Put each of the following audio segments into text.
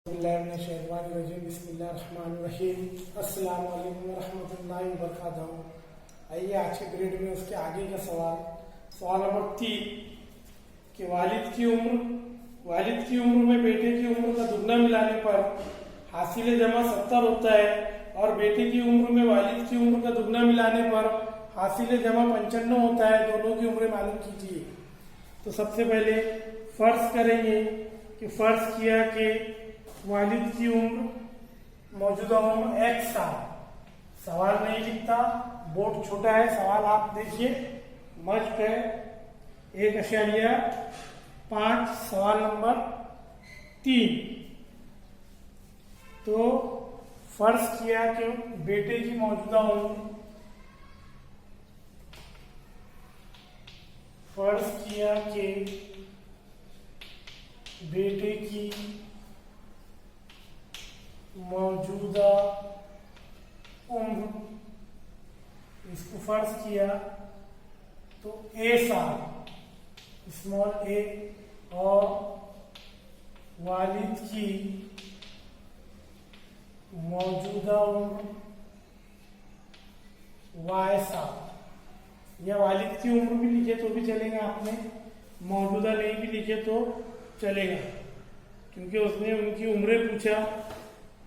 बिस्मिल्लाहिर्रहमानिर्रहीम। अस्सलाम वालेकुम रहमतुल्लाहि व बरकातहू। आइए आज के ग्रेड में उसके आगे का सवाल नंबर 3 कि वालिद की उम्र में बेटे की उम्र का दुगना मिलाने पर हासिल जमा 70 होता है और बेटे की उम्र में वालिद की उम्र का दुगना मिलाने पर हासिल जमा 55 होता है। दोनों की उम्रें मालूम कीजिए। तो सबसे पहले फर्ज करेंगे कि फर्ज किया कि वालिद की उम्र मौजूदा उम्र x साल। सवाल नहीं लिखता, बोर्ड छोटा है, सवाल आप देखिए मस्ट है 1.5 सवाल नंबर 3। तो फर्ज किया कि बेटे की मौजूदा उम्र बेटे की मौजूदा उम्र, इसको फर्ज किया तो a साल स्मॉल a और वालिद की मौजूदा उम्र y साल। या वालिद की उम्र भी लिखे तो भी चलेगा, आपने मौजूदा नहीं भी लिखे तो चलेगा, क्योंकि उसने उनकी उम्रें पूछा।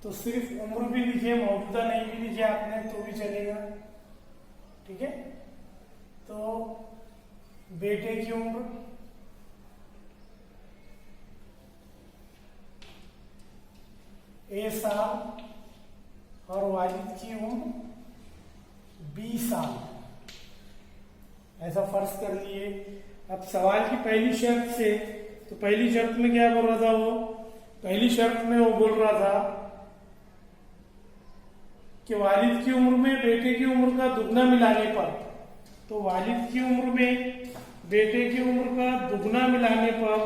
तो सिर्फ उम्र भी लिखे, मौजूदा नहीं भी लिखे आपने तो भी चलेगा। ठीक है, तो बेटे की उम्र a साल और वालिद की उम्र b साल, ऐसा फर्ज कर लिए। अब सवाल की पहली शर्त से, तो पहली शर्त में क्या बोल रहा था वो? पहली शर्त में वो बोल रहा था कि वालिद की उम्र में बेटे की उम्र का दुगना मिलाने पर, तो वालिद की उम्र में बेटे की उम्र का दुगना मिलाने पर,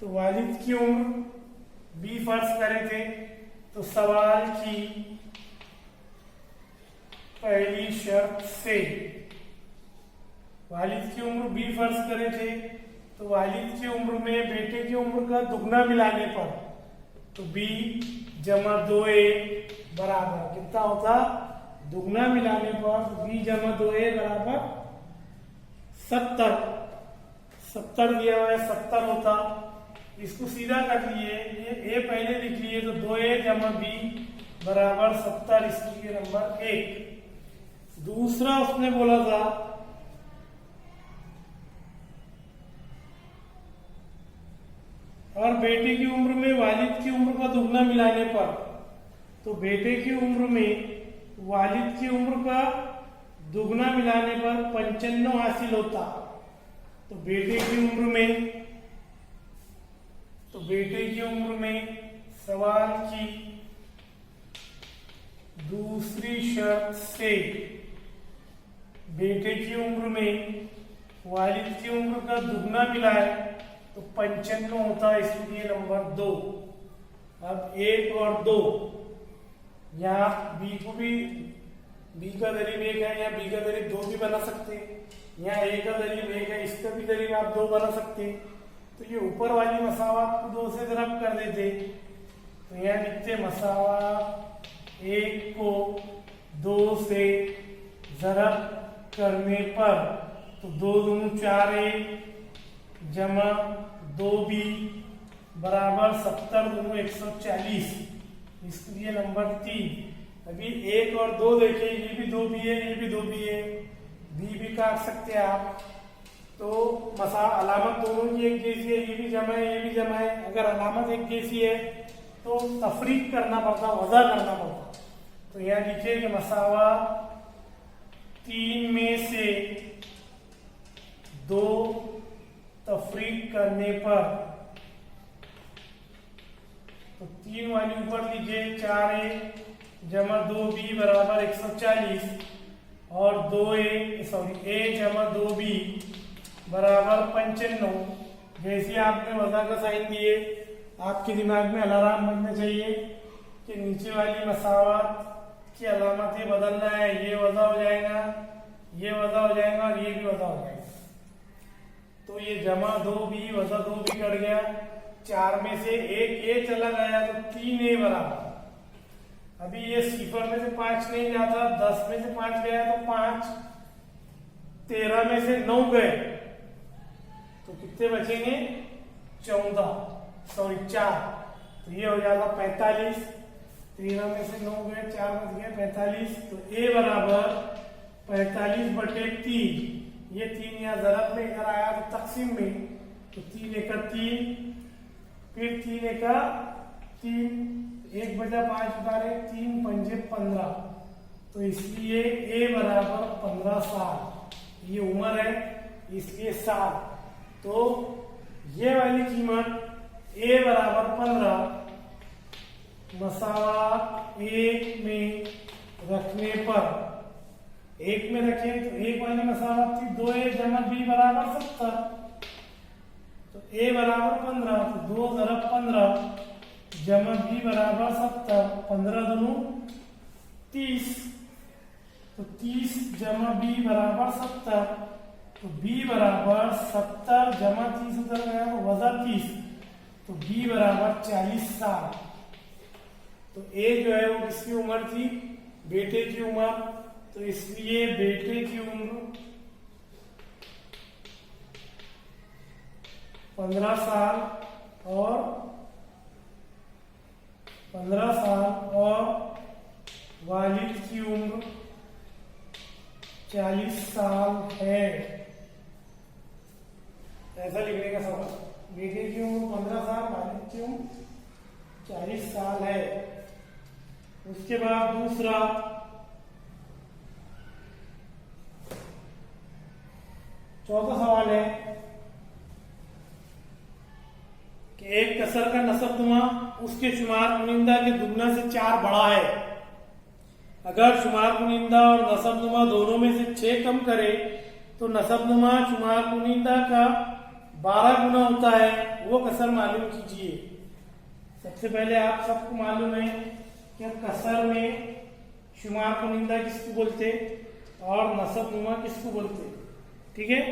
तो वालिद की उम्र b फर्ज करे थे। तो सवाल की पहली शर्त से वालिद की उम्र b फर्ज करे थे, तो वालिद की उम्र में बेटे की उम्र का दुगना मिलाने पर, तो b जमा 2a बराबर कितना होता? दुगना मिलाने पर b जमा 2a बराबर 70 दिया हुआ है, 70 होता। इसको सीधा कर लिए, ये a पहले लिख लिए, तो 2a जमा b बराबर 70, इसलिए नंबर 1। दूसरा उसने बोला था और बेटे की उम्र में वालिद की उम्र का दुगना मिलाने पर, तो बेटे की उम्र में वालिद की उम्र का दुगना मिलाने पर 55 हासिल होता। तो बेटे की उम्र में सवाल की दूसरी शर्त से बेटे की उम्र में वालिद की उम्र का दुगना मिलाए तो 55 होता है, इसलिए नंबर 2। अब 1 और 2, यहाँ b को भी, b का दरीब 1 है, या b का दरीब 2 भी बना सकते हैं। यहाँ a का दरीब 1 है, इसका भी दरीब आप 2 बना सकते हैं। तो ये ऊपर वाली मसावात को 2 से ज़रब कर देते। तो यहाँ लिखते मसावात 1 को 2 से ज़रब करने पर, तो 2 दूनी 4a जमा 2b बराबर 70 दूनी 140, इसलिए नंबर 3। अभी 1 और 2 देखिए, ये भी 2b है, ये भी 2b है, b भी काट सकते हैं आप। तो अलामत दोनों की एक जैसी है, ये भी जमा है, ये भी जमा है। अगर अलामत एक जैसी है तो तफरीक करना पड़ता, वज़ा करना पड़ता। तो यहाँ लिखिए कि मसावा 3 में से 2 तफरीक करने पर, तो 3 वाली ऊपर लीजिए, 4a जमा 2b बराबर 140 और a जमा 2b बराबर 55। जैसे आपने वज़ा का साइन दिए, आपके दिमाग में अलार्म बनना चाहिए कि नीचे वाली मसावत की अलामतें बदलना है। ये वज़ा हो जाएगा, ये वज़ा हो जाएगा और ये भी वज़ा हो जाएगा। तो ये जमा 2b वज़ा 2b कट गया, 4 में से एक ए चला गया तो 3a बराबर, अभी ये 0 में से 5 नहीं जाता, 10 में से 5 गया तो 5, 13 में से 9 गए तो कितने बचेंगे? 4, तो ये हो जाएगा 45। 13 में से 9 गए, 4 बच गए 45, तो a बराबर 45/3। ये 3 यहाँ ज़रब में इधर आया तो तकसीम में, तो 3 एका 3, फिर 3 एका 3, 1 बचा 5 उतारे, 3 पंजे 15, तो इसलिए a बराबर 15 साल। ये उम्र है इसलिए साल, तो ये वाली कीमत a बराबर 15 मसावा 1 में रखने पर, 1 में रखें तो 1 वाली मसावत थी 2a जमा b बराबर 70, तो a बराबर 15, तो 2 ज़रब 15 जमा b बराबर 70, 15 दूनी 30, तो 30 जमा b बराबर 70, तो b बराबर 70 जमा 30 उधर गया तो वजा 30, तो b बराबर 40 साल। तो a जो है वो किसकी उम्र थी? बेटे की उम्र, तो इसलिए बेटे की उम्र 15 साल और 15 साल और वालिद की उम्र 40 साल है। ऐसा लिखने का सवाल, बेटे की उम्र 15 साल, वालिद की उम्र 40 साल है। उसके बाद दूसरा, चौथा सवाल है कि एक कसर का नसबनुमा उसके शुमार कुनिंदा के दुगना से 4 बड़ा है। अगर शुमार कुनिंदा और नसबनुमा दोनों में से 6 कम करे तो नसबनुमा शुमार कुनिंदा का 12 गुना होता है। वो कसर मालूम कीजिए। सबसे पहले आप सबको मालूम है कि कसर में शुमार कुनिंदा किसको बोलते और नसबनुमा किसको बोलते, ठीक है।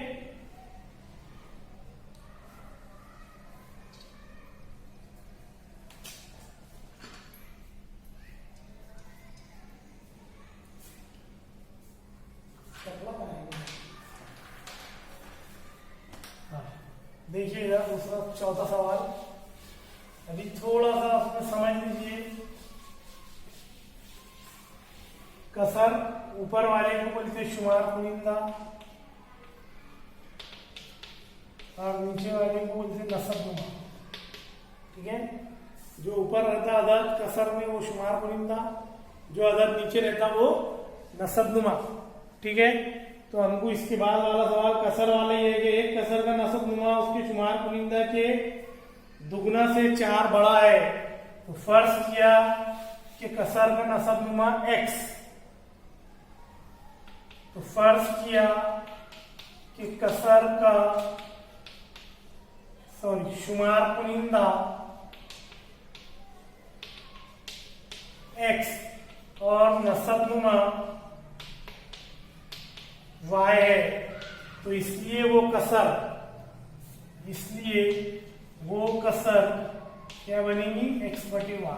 देखिएगा दूसरा चौथा सवाल, अभी थोड़ा सा उसमें समझ लीजिए। कसर ऊपर वाले को बोलते शुमार कुनिंदा और नीचे वाले को बोलते नसबनुमा, ठीक है। जो ऊपर रहता अदद कसर में वो शुमार कुनिंदा, जो अदद नीचे रहता वो नसबनुमा, ठीक है। तो हमको इसके बाद वाला सवाल कसर वाला ही है कि एक कसर का नसबनुमा उसके शुमार कुनिंदा के दुगना से 4 बड़ा है। तो फर्ज किया कि कसर का नसबनुमा x, तो फर्ज किया कि कसर का शुमार कुनिंदा x और नसबनुमा y है, तो इसलिए वो कसर क्या बनेगी? x/y,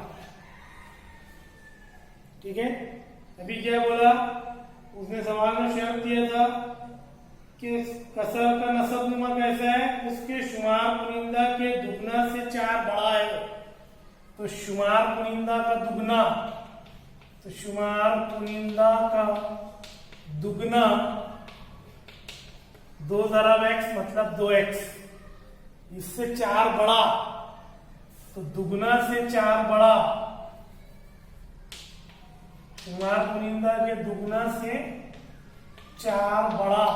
ठीक है। अभी क्या बोला उसने सवाल में शर्त दिया था कि कसर का नसबनुमा कैसा है? उसके शुमार कुनिंदा के दुगना से 4 बड़ा है। तो शुमार कुनिंदा का दुगना, तो शुमार कुनिंदा का दुगना 2 ज़रब x मतलब 2x, इससे 4 बड़ा, तो दुगना से 4 बड़ा, शुमार कुनिंदा के दुगना से 4 बड़ा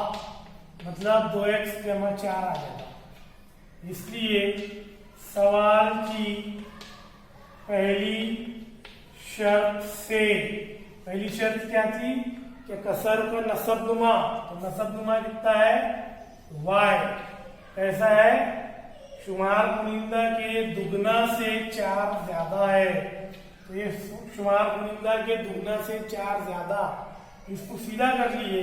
मतलब 2x जमा 4 आ जाएगा। इसलिए सवाल की पहली शर्त क्या थी कि कसर का नसबनुमा, तो नसबनुमा कितना है? y। कैसा है? शुमार कुनिंदा के दुगना से 4 ज्यादा है। तो ये शुमार कुनिंदा के दुगना से 4 ज्यादा, इसको सीधा कर लिए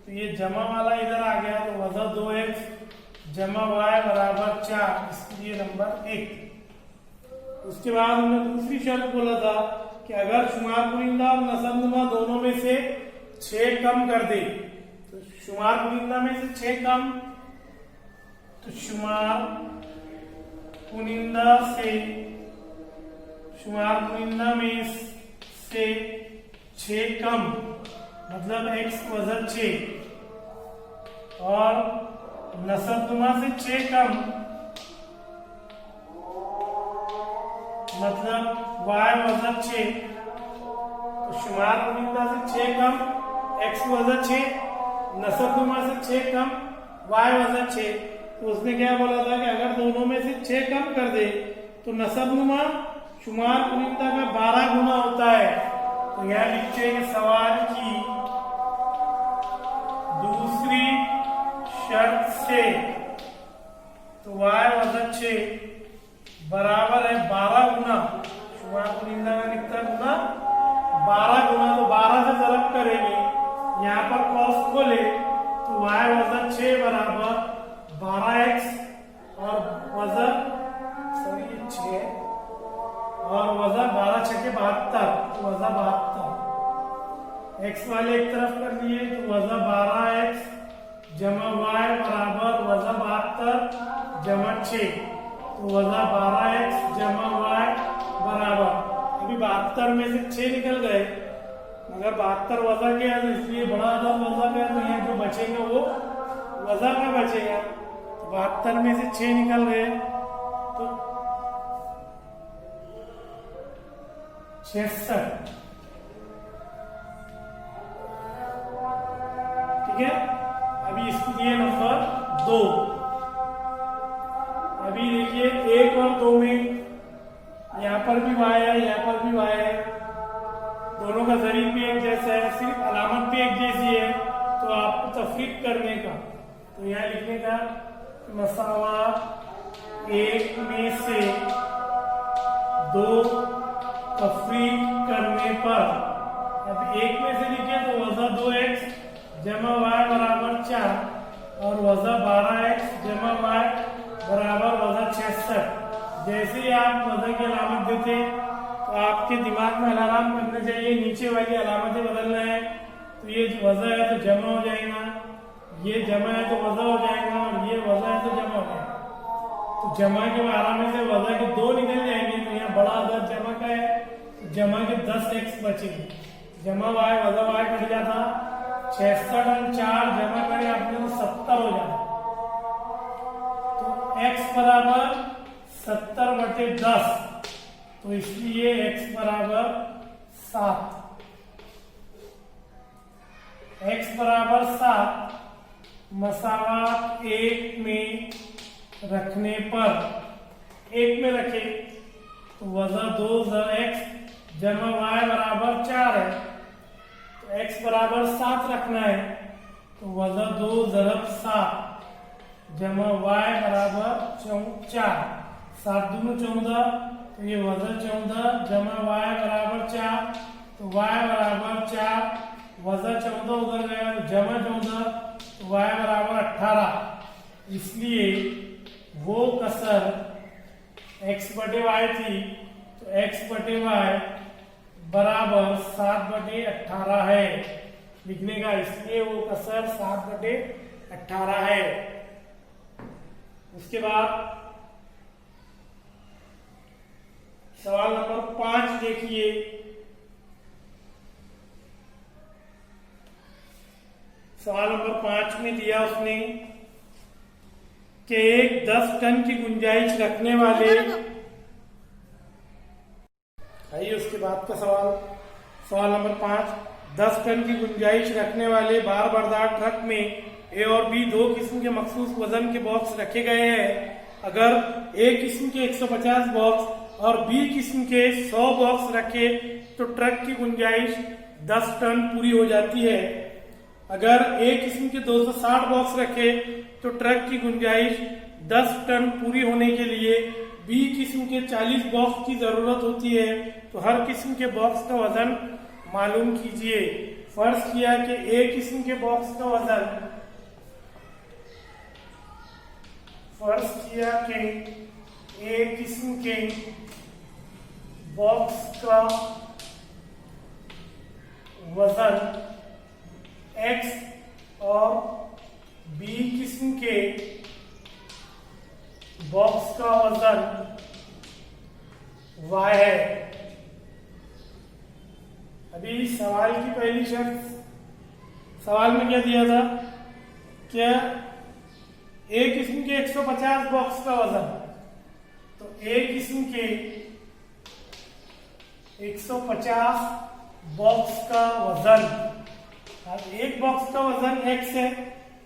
तो ये जमा वाला इधर आ गया, तो वजह 2x जमा y बराबर 4, इसके लिए नंबर 1। उसके बाद हमने दूसरी शर्त बोला था कि अगर शुमार पुलिंदा और नसबनुमा दोनों में से 6 कम कर दे, तो शुमार पुलिंदा में से 6 कम, तो शुमार पुलिंदा में से 6 कम मतलब x वजन 6, और नसबनुमा से 6 कम मतलब y वजन 6, तो शुमार पुलिंदा से 6 कम x वजन 6, नसबनुमा से 6 कम y वजन 6। तो उसने क्या बोला था कि अगर दोनों में से 6 कम कर दे तो नसबनुमा शुमार पुलिंदा का 12 गुना होता है। तो यह लिखते हैं सवाल की दूसरी शर्त से तो y वजन 6 बराबर है 12 गुना, शुमार पुलिंदा का कितना गुना? 12 गुना। तो 12 से ज़रब करेंगे, यहाँ पर कॉस खोले तो y वजन 6 बराबर 12x और वजन 6 और वजन 12 6 72, तो वजन 72 x वाले एक तरफ कर लिए, तो वजन 12x जमा y बराबर वजन 72 जमा 6, तो वजन 12x जमा y बराबर, अभी 72 में से 6 निकल गए, मगर 72 वजन के है तो इसलिए बड़ा आधा वजन का, तो यहाँ जो बचेगा वो वजन का बचेगा। तो 72 में से 6 निकल गए तो 66, ठीक है। अभी इसके लिए नंबर 2, अभी देखिए 1 और 2 में यहाँ पर भी y है, यहाँ पर भी y है, दोनों का ज़रीब भी एक जैसा है, सिर्फ अलामत भी एक जैसी है। तो आपको तफरीक करने का, तो यहाँ लिखने का मसावा 1 में से 2 तफरीक करने पर, अब 1 में से लिखे तो वजन 2x जमा y बराबर 4 और वजन 12x जमा y बराबर वजन 66। जैसे ही आप वजन की अलामत देते तो आपके दिमाग में अलार्म करना चाहिए, नीचे वाली अलामतें बदलना है। तो ये वजन है तो जमा हो जाएगा, ये जमा है तो वजन हो जाएगा, और ये वजन है तो जमा हो जाएगा। तो जमा के आराम से वजन के 2 निकल जाएंगे, तो यहाँ बड़ा अदद जमा का है, तो जमा के 10x बचेंगे, जमा y वजन y कट जाता 66 और 4 जमा करें आपने तो 70 हो जाता। तो x बराबर 70/10, तो इसलिए x बराबर 7, x बराबर 7 मसावा 1 में रखने पर, 1 में रखे तो वजन 2x जमा y बराबर 4 है, तो x बराबर 7 रखना है, तो वजन 2 ज़रब 7 जमा y बराबर 4, 7 दूनी 14, तो ये वजन 14 जमा y बराबर 4, तो y बराबर 4, वजन 14 उधर गया तो जमा 14, तो y बराबर 18। इसलिए वो कसर x/y थी, तो x/y बराबर 7/18 है लिखने का, इसलिए वो कसर 7/18 है। उसके बाद सवाल नंबर 5 देखिए, सवाल नंबर 5 में दिया उसने कि एक 10 टन की गुंजाइश रखने वाले, आइए उसके बाद का सवाल नंबर 5, 10 टन की गुंजाइश रखने वाले बार बरदार ट्रक में ए और बी 2 किस्म के मखसूस वजन के बॉक्स रखे गए हैं। अगर ए किस्म के 150 बॉक्स और बी किस्म के 100 बॉक्स रखे तो ट्रक की गुंजाइश 10 टन पूरी हो जाती है। अगर ए किस्म के 260 बॉक्स रखे तो ट्रक की गुंजाइश 10 टन पूरी होने के लिए बी किस्म के 40 बॉक्स की जरूरत होती है। तो हर किस्म के बॉक्स का वजन मालूम कीजिए। फर्ज किया कि ए किस्म के बॉक्स का वजन फर्ज किया कि एक किस्म के बॉक्स का वजन x और b किस्म के बॉक्स का वजन y है। अभी सवाल की पहली शर्त, सवाल में क्या दिया था, क्या ए किस्म के 150 बॉक्स का वजन, तो ए किस्म के 150 बॉक्स का वजन, अब एक बॉक्स का वजन x है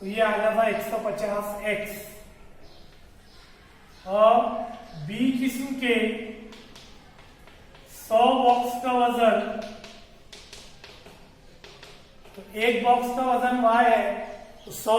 तो ये आ गया था 150x। और बी किस्म के 100 बॉक्स का वजन, तो एक बॉक्स का वजन y है तो 100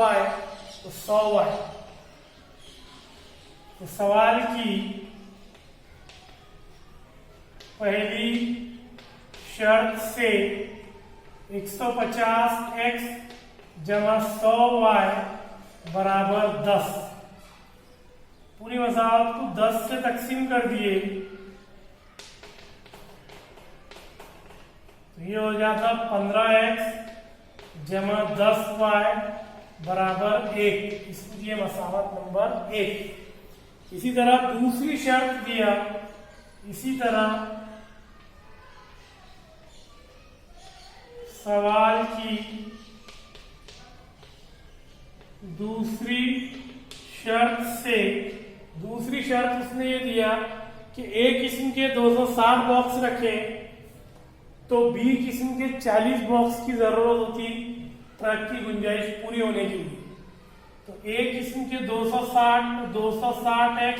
y, तो 100y। तो सवाल की पहली शर्त से 150x जमा 100y बराबर 10, पूरी मसावत को 10 से तकसीम कर दिए तो ये हो जाता 15x जमा 10y बराबर 1, इसको दिए मसावत नंबर 1। इसी तरह दूसरी शर्त दिया, इसी तरह सवाल की दूसरी शर्त से, दूसरी शर्त उसने ये दिया कि ए किस्म के 260 बॉक्स रखे तो बी किस्म के 40 बॉक्स की जरूरत होती ट्रक की गुंजाइश पूरी होने के लिए। तो ए किस्म के 260x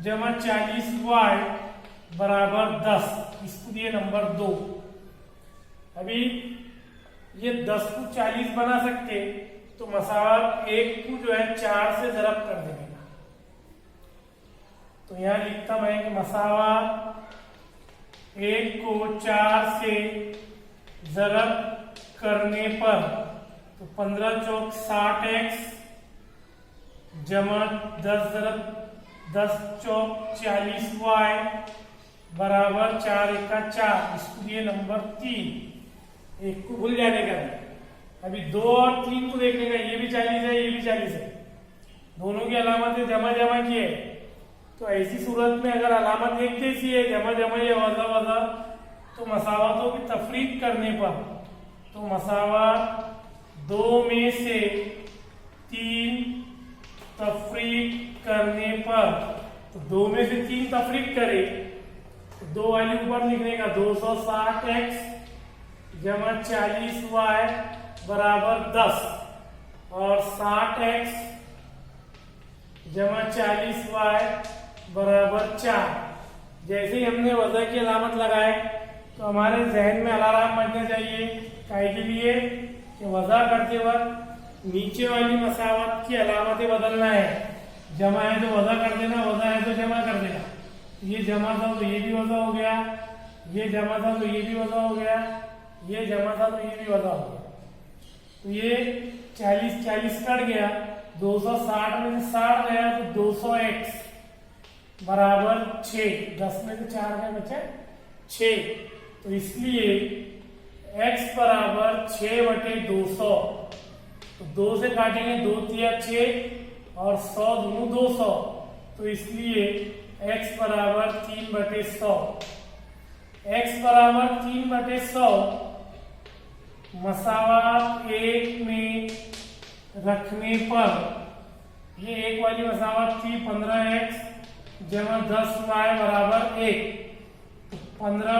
जमा 40y बराबर 10, इसको दिए नंबर 2। अभी ये 10 को 40 बना सकते तो मसावत 1 को जो है 4 से ज़रब कर देंगे। तो यहां लिखता मैं कि मसावत 1 को 4 से ज़रब करने पर तो 15 चौक 60x जमा 10 ज़रब 10 चौक 40y बराबर 4 1 का 4, इसको दिए नंबर 3। एक को भूल जाने का, अभी 2 और 3 को देखने का, ये भी 40 है, ये भी 40 है, दोनों की अलामतें जमा जमा की है। तो ऐसी सूरत में अगर अलामत एक जैसी है, जमा जमा या वज़ा वज़ा, तो मसावतों की तफरीक करने पर, तो मसावत 2 में से 3 तफरीक करने पर, तो 2 में से 3 तफरीक करे तो 2 वाली ऊपर लिखने का, 260x जमा 40y बराबर 10 और 60x जमा 40y बराबर 4। जैसे ही हमने वजह की अलामत लगाए तो हमारे जहन में अलार्म बजना चाहिए, काहे के लिए कि वजह करते वक्त नीचे वाली मसावत की अलामतें बदलना है। जमा है तो वजह कर देना, वजह है तो जमा कर देना। ये जमा था तो ये भी वजह हो गया, ये जमा था तो ये भी वजह हो गया, ये जमा था तो ये भी वजह हो गया। तो ये 40 40 कट गया, 260 में से 60 गया तो 200x बराबर 6, 10 में से 4 क्या बचा 6। तो इसलिए x बराबर 6/200, तो 2 से काटेंगे 2 तिया 6 और 100 दोनों 200, तो इसलिए x बराबर 3/100। x बराबर 3/100 मसावत 1 में रखने पर, ये एक वाली मसावत थी 15x जमा 10y बराबर 1, तो 15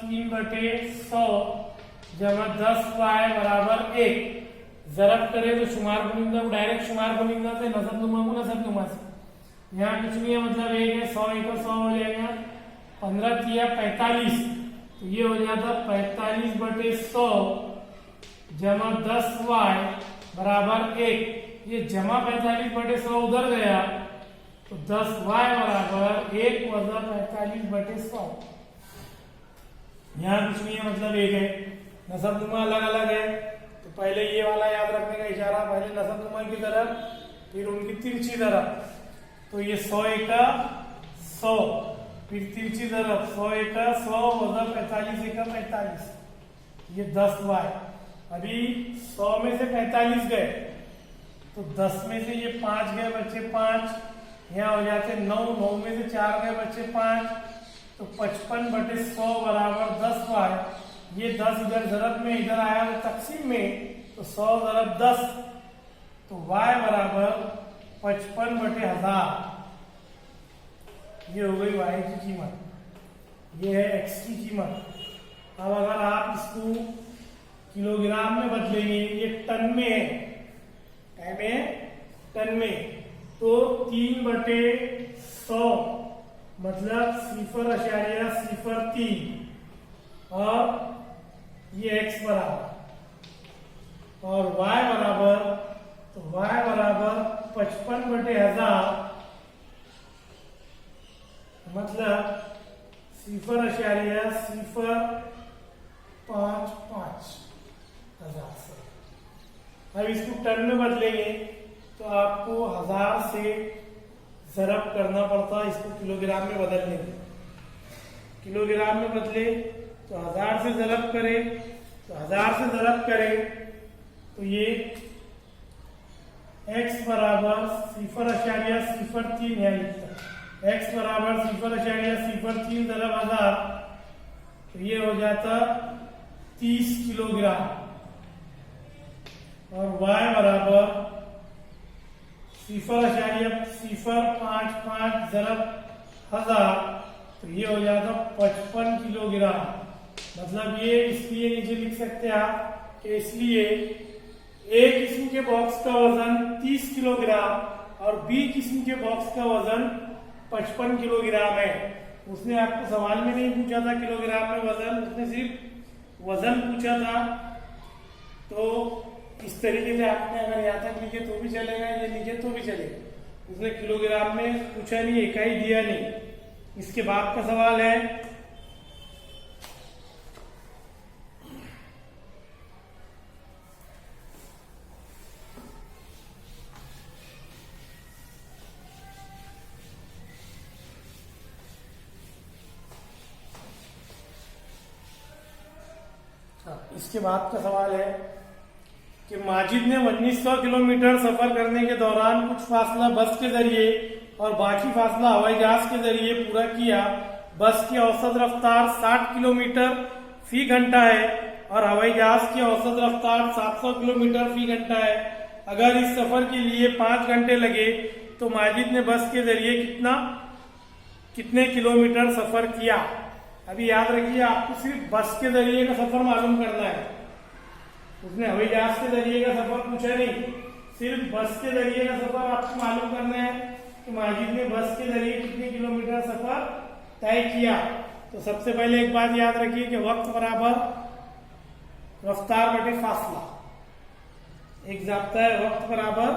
3/100 जमा 10y बराबर 1। जरब करे तो शुमार बुनिंदा को डायरेक्ट शुमार बुनिंदा से, नसब नुमा को नसब नुमा से, यहाँ कुछ नहीं है, मतलब 1 है, 100 1 और 100 हो जाएगा, 15 तिया 45, तो ये हो जाता 45/100 जमा 10y बराबर 1। ये जमा 45/100 उधर गया तो 10y बराबर 1 वजा 45/100। यहाँ कुछ नहीं है, मतलब 1 है, नसब नुमा अलग अलग है, तो पहले ये वाला याद रखने का इशारा, पहले नसबनुमा की तरफ, फिर उनकी तिरछी तरफ। तो ये 100 एका 100, फिर तिरछी तरफ 100 एका 100 वजन 45 एका 45, ये 10 वाई। अभी 100 में से 45 गए तो 10 में से ये 5 गए, बच्चे 5, यहाँ हो जाते 9, 9 में से 4 गए, बच्चे 5, तो 55/100 बराबर 10 वाई। ये 10 इधर ज़रब में इधर आया तो तकसीम में, तो 100 × 10, तो y बराबर 55/1000। ये हो गई y की कीमत, ये है x की कीमत। अब अगर आप इसको किलोग्राम में बदलेंगे, ये टन में है, टन में, तो 3/100 मतलब 0.03, और ये x बराबर, और y बराबर, तो y बराबर 55/1000 मतलब 0.055 हजार से। अब इसको टन में बदलेंगे तो आपको 1000 से ज़रब करना पड़ता है, इसको किलोग्राम में बदलने में। किलोग्राम में बदले तो 1000 से ज़रब करें, तो 1000 से ज़रब करें तो ये x बराबर 0.03 है, x बराबर 0.03 ज़रब 1000, तो ये हो जाता 30 किलोग्राम, और y बराबर 0.055 ज़रब 1000, तो ये हो जाता 55 किलोग्राम। मतलब ये इसलिए नीचे लिख सकते हैं आप कि इसलिए ए किस्म के बॉक्स का वजन 30 किलोग्राम और बी किस्म के बॉक्स का वजन 55 किलोग्राम है। उसने आपको सवाल में नहीं पूछा था किलोग्राम में वजन, उसने सिर्फ वजन पूछा था। तो इस तरीके से आपने अगर यहाँ तक लिखे तो भी चलेगा, ये लिखे तो भी चलेगा। उसने किलोग्राम में पूछा नहीं, इकाई दिया नहीं। इसके बाद का सवाल है इसके बाद का सवाल है कि माजिद ने 1900 किलोमीटर सफर करने के दौरान कुछ फासला बस के जरिए और बाकी फासला हवाई जहाज के जरिए पूरा किया। बस की औसत रफ्तार 60 किलोमीटर फी घंटा है और हवाई जहाज की औसत रफ्तार 700 किलोमीटर फी घंटा है। अगर इस सफर के लिए 5 घंटे लगे तो माजिद ने बस के जरिए कितने किलोमीटर सफर किया। अभी याद रखिए, आपको सिर्फ बस के जरिए का सफर मालूम करना है। उसने हवाई जहाज के जरिए का सफर पूछा नहीं, सिर्फ बस के जरिए का सफर आपको मालूम करना है कि माजिद ने बस के जरिए कितने किलोमीटर सफर तय किया। तो सबसे पहले एक बात याद रखिए कि वक्त बराबर रफ्तार बटे फासला। एक जाता है वक्त बराबर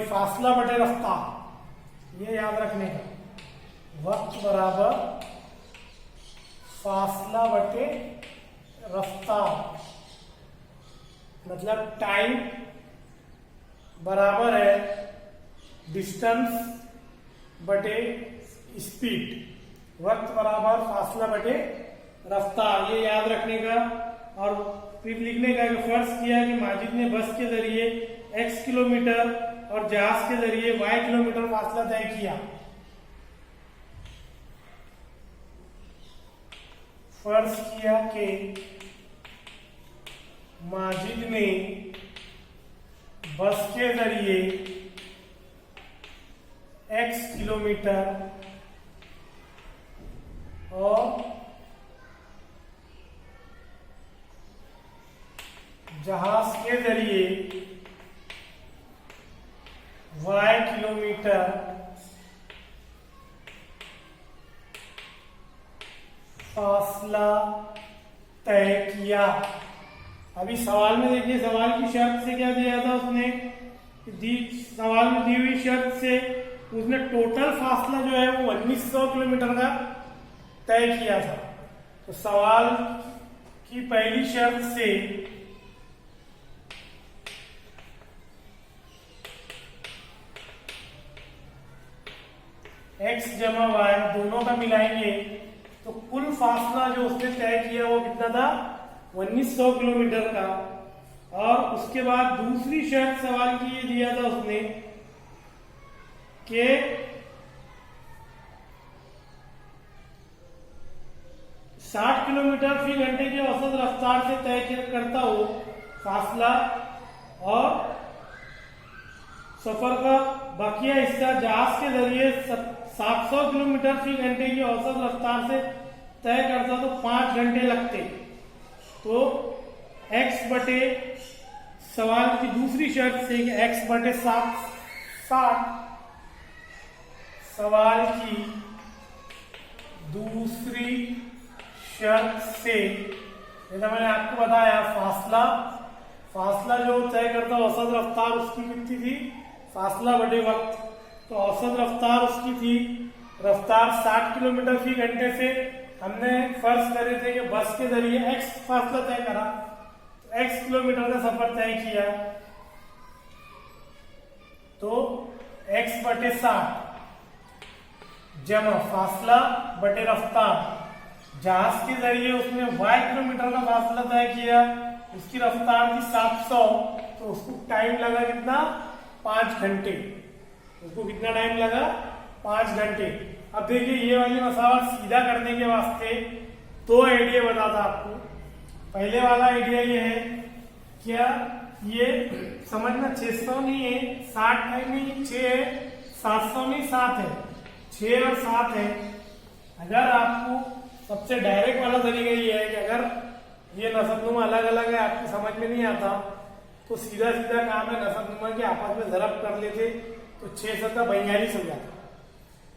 फासला बटे रफ्तार, ये याद रखने का। वक्त बराबर फासला बटे रफ्तार, मतलब टाइम बराबर है डिस्टेंस बटे स्पीड। वक्त बराबर फासला बटे रफ्तार, ये याद रखने का। और फिर लिखने का कि फर्ज किया कि माजिद ने बस के जरिए x किलोमीटर और जहाज के जरिए y किलोमीटर फासला तय किया। फर्ज किया कि माजिद ने बस के जरिए x किलोमीटर और जहाज के जरिए y किलोमीटर फासला तय किया। अभी सवाल में देखिए, सवाल की शर्त से क्या दिया था उसने, सवाल में दी हुई शर्त से उसने टोटल फासला जो है वो 1900 किलोमीटर का तय किया था। तो सवाल की पहली शर्त से x जमा y दोनों का मिलाएंगे तो कुल फासला जो उसने तय किया वो कितना था, 1900 किलोमीटर का। और उसके बाद दूसरी शर्त सवाल की ये दिया था उसने कि 60 किलोमीटर फी घंटे की औसत रफ्तार से तय करता हो फासला और सफर का बाकिया हिस्सा जहाज के जरिए 700 किलोमीटर फी घंटे की औसत रफ्तार से तय करता तो 5 घंटे लगते। तो x बटे सवाल की दूसरी शर्त से कि x बटे 60 सवाल की दूसरी शर्त से, जैसा मैंने आपको बताया फासला जो तय करता औसत रफ्तार उसकी कितनी थी, फासला बटे वक्त। तो औसत रफ्तार उसकी थी, रफ्तार 60 किलोमीटर फी घंटे से हमने फर्ज करे थे कि बस के जरिए x फासला तय करा, तो x किलोमीटर का सफर तय किया। तो x बटे 60 जमा फासला बटे रफ्तार, जहाज के जरिए उसने y किलोमीटर का फासला तय किया, उसकी रफ्तार थी 700, तो उसको टाइम लगा कितना, 5 घंटे। उसको कितना टाइम लगा, 5 घंटे। अब देखिए ये वाली मसावट सीधा करने के वास्ते दो आइडिया बताता आपको। पहले वाला आइडिया ये है, क्या ये समझना 600 नहीं है, 60 है नहीं, 6 है, 700 नहीं 7 है, 6 और 7 है। अगर आपको सबसे डायरेक्ट वाला तरीका ये है कि अगर ये नसबनुमा अलग अलग है, आपको समझ में नहीं आता, तो सीधा सीधा काम है नसबनुमा के आपस में ज़रब कर लेते, तो 6 7 42 हो जाता।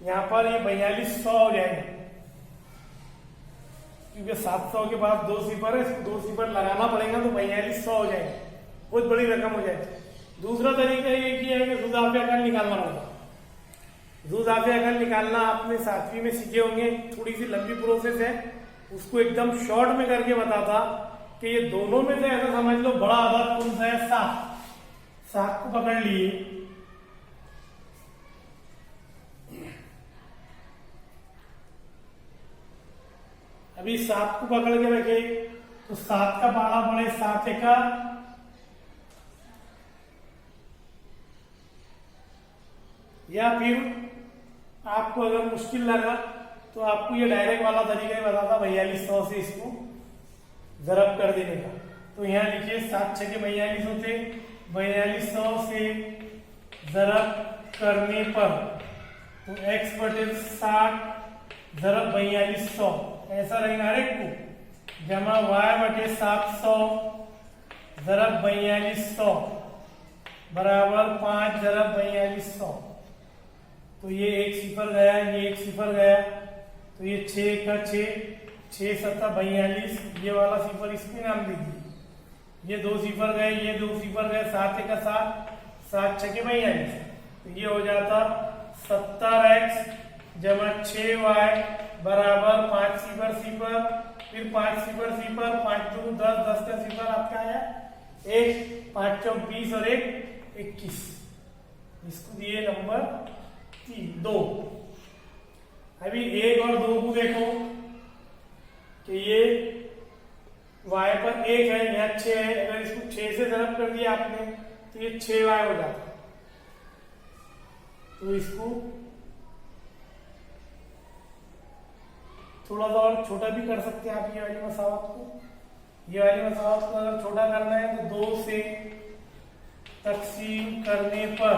यहाँ पर ये 4200 हो जाएगा, क्योंकि 700 के बाद 2 सिफर है, इसको 2 सिफर लगाना पड़ेगा, तो 4200 हो जाएगा, बहुत बड़ी रकम हो जाएगी। दूसरा तरीका ये किया है कि जुज़ाफ़े अकल निकालना पड़ेगा। जुज़ाफ़े अकल निकालना आपने 7वीं में सीखे होंगे, थोड़ी सी लंबी प्रोसेस है, उसको एकदम शॉर्ट में करके बताता कि ये दोनों में से ऐसा समझ लो बड़ा आदत कौन सा है, 7 को पकड़ लिए। अभी 7 को पकड़ के रखे तो 7 का पारा पड़े 7 एका, या फिर आपको अगर मुश्किल लगा तो आपको ये डायरेक्ट वाला तरीका ही बताता 4200 से इसको ज़रब कर देने का। तो यहाँ लिखिए 7 6 के 42 होते, 4200 से ज़रब करने पर तो x बटे 60 ज़रब 4200 ऐसा रहेगा रेट को, जमा y बटे 700 ज़रब 4200 बराबर 5 ज़रब 4200। तो ये एक सिफर गया, ये एक सिफर गया, तो ये 6 का 6, 6 7 42, ये वाला सिफर इसके नाम दीजिए। ये 2 सिफर गए, ये 2 सिफर गए, 7 का 7, 7 6 के 42, तो ये हो जाता 70x जमा 6y बराबर 5 सिफर सिफर, फिर 5 सिफर सिफर, 5 2 10, 10 का सिफर आपका आया 1, 5 चौक 20 और 1 21। इसको दिए नंबर 2। अभी 1 और 2 को देखो कि ये y पर 1 है, यहाँ 6 है, अगर इसको 6 से ज़रब कर दिया आपने तो ये 6y हो जाता है। तो इसको थोड़ा सा और छोटा भी कर सकते हैं आप ये वाली मसावत को। ये वाली मसावत को अगर छोटा करना है तो 2 से तकसीम करने पर,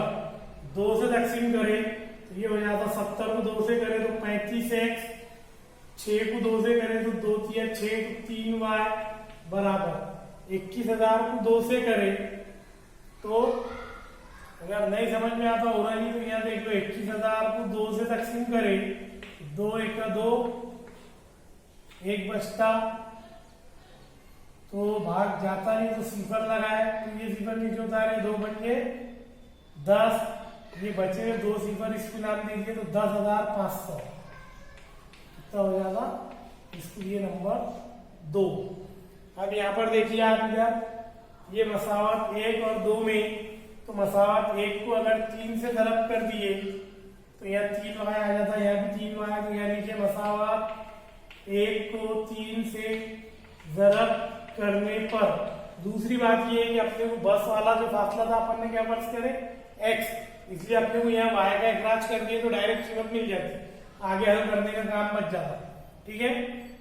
2 से तकसीम करें तो ये हो जाता 70 को 2 से करें तो 35x, 6 को 2 से करें तो 2 3 6 तो 3y बराबर 21,000 को 2 से करें तो, अगर नहीं समझ में आता हो रहा नहीं तो यहाँ देख लो 21,000 को 2 से तकसीम करें, 2 1 का 2, 1 बचता तो भाग जाता नहीं तो सिफर लगाए, तो ये सिफर नीचे उतारे 2 बन गए 10, ये बचे हुए 2 सिफर इसको नाम दीजिए तो 10,500 कितना हो जाएगा, इसको ये नंबर 2। अब यहाँ पर देखिए आप इधर ये मसावत 1 और 2 में, तो मसावत 1 को अगर 3 से ज़रब कर दिए तो यहाँ 3y आ जाता, यहाँ भी 3y, तो यहाँ नीचे मसावत 1 को 3 से ज़रब करने पर। दूसरी बात ये है कि अपने को बस वाला जो फासला था अपन ने क्या फर्ज करे x, इसलिए अपने को यहाँ y का इखराज कर दिए तो डायरेक्ट कीमत मिल जाती, आगे हल करने का काम बच जाता। ठीक है,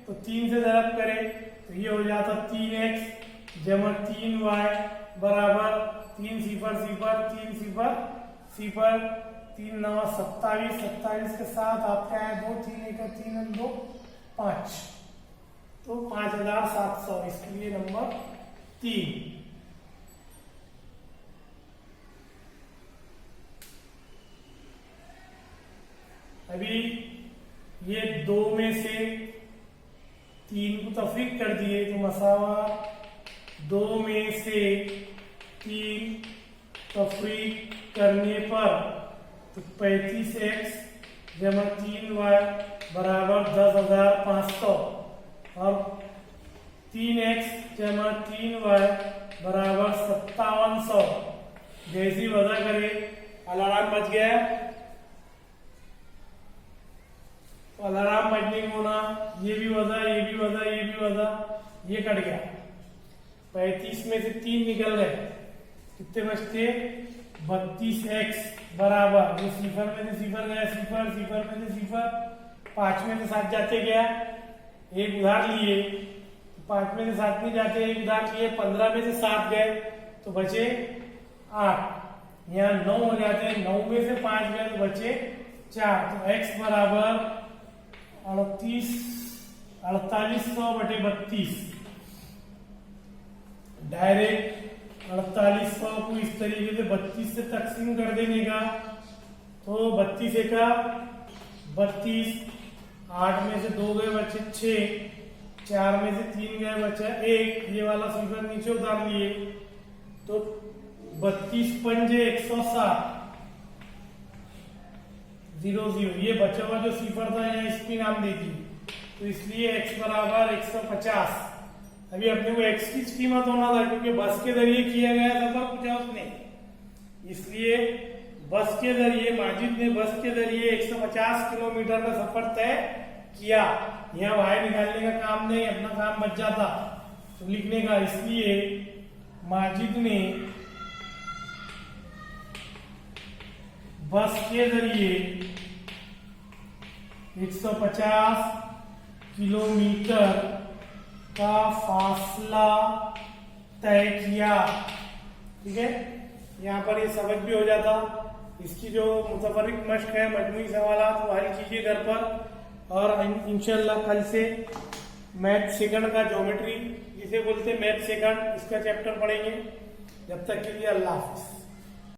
तो 3 से ज़रब करें तो ये हो जाता 3x जमा 3y बराबर 3 0 0 3 0 0 3 9 27, 27 के साथ आपका है 2 3 1 3 2 5, तो 5700, इसके लिए नंबर 3। अभी ये 2 में से 3 को तफरीक कर दिए तो मसावा 2 में से 3 तफरीक करने पर तो 35x जमा 3y बराबर 10,500 और 3x जमा 3y बराबर 5700। जैसी वजह करे अलार्म बज गया, तो अलार्म बजने को ना ये भी वजह, ये भी वजह, ये भी वजह, ये कट गया। 35 में से 3 निकल गए, कितने बचते 32x बराबर, ये 0 में से 0 गया 0 0 में से 0, 5 में से 7 जाते गया, एक उधार लिए, 5 में से 7 नहीं जाते, एक उधार लिए, 15 में से 7 गए तो बचे 8, यहाँ 9 हो जाते हैं, 9 में से 5 गए तो बचे 4, तो x बराबर 4800 बटे 32। डायरेक्ट 4800 को इस तरीके से 32 से तकसीम कर देने का, तो 32 का 32, 8 में से 2 गए बचे 6, 4 में से 3 गए बचा 1, ये वाला सिफर नीचे उतार लिए, तो 32 पंजे 107 0 0, ये बचा हुआ जो सिफर था यहाँ इसकी नाम देगी, तो इसलिए x बराबर 150। अभी अपने को x की कीमत होना था क्योंकि बस के जरिए किया गया सफर पूछा उसने, इसलिए बस के जरिए माजिद ने बस के जरिए 150 किलोमीटर का सफर तय किया। यहाँ y निकालने का काम नहीं, अपना काम बच जाता तो लिखने का, इसलिए माजिद ने बस के जरिए 150 किलोमीटर का फासला तय किया। ठीक है, यहाँ पर ये सबक भी हो जाता। इसकी जो मुतफर्रिक मश्क है, मजमूई सवालात, वो हल कीजिए घर पर, और इंशाल्लाह कल से मैथ सेकंड का ज्योमेट्री जिसे बोलते हैं मैथ सेकंड, इसका चैप्टर पढ़ेंगे। जब तक के लिए अल्लाह हाफिज।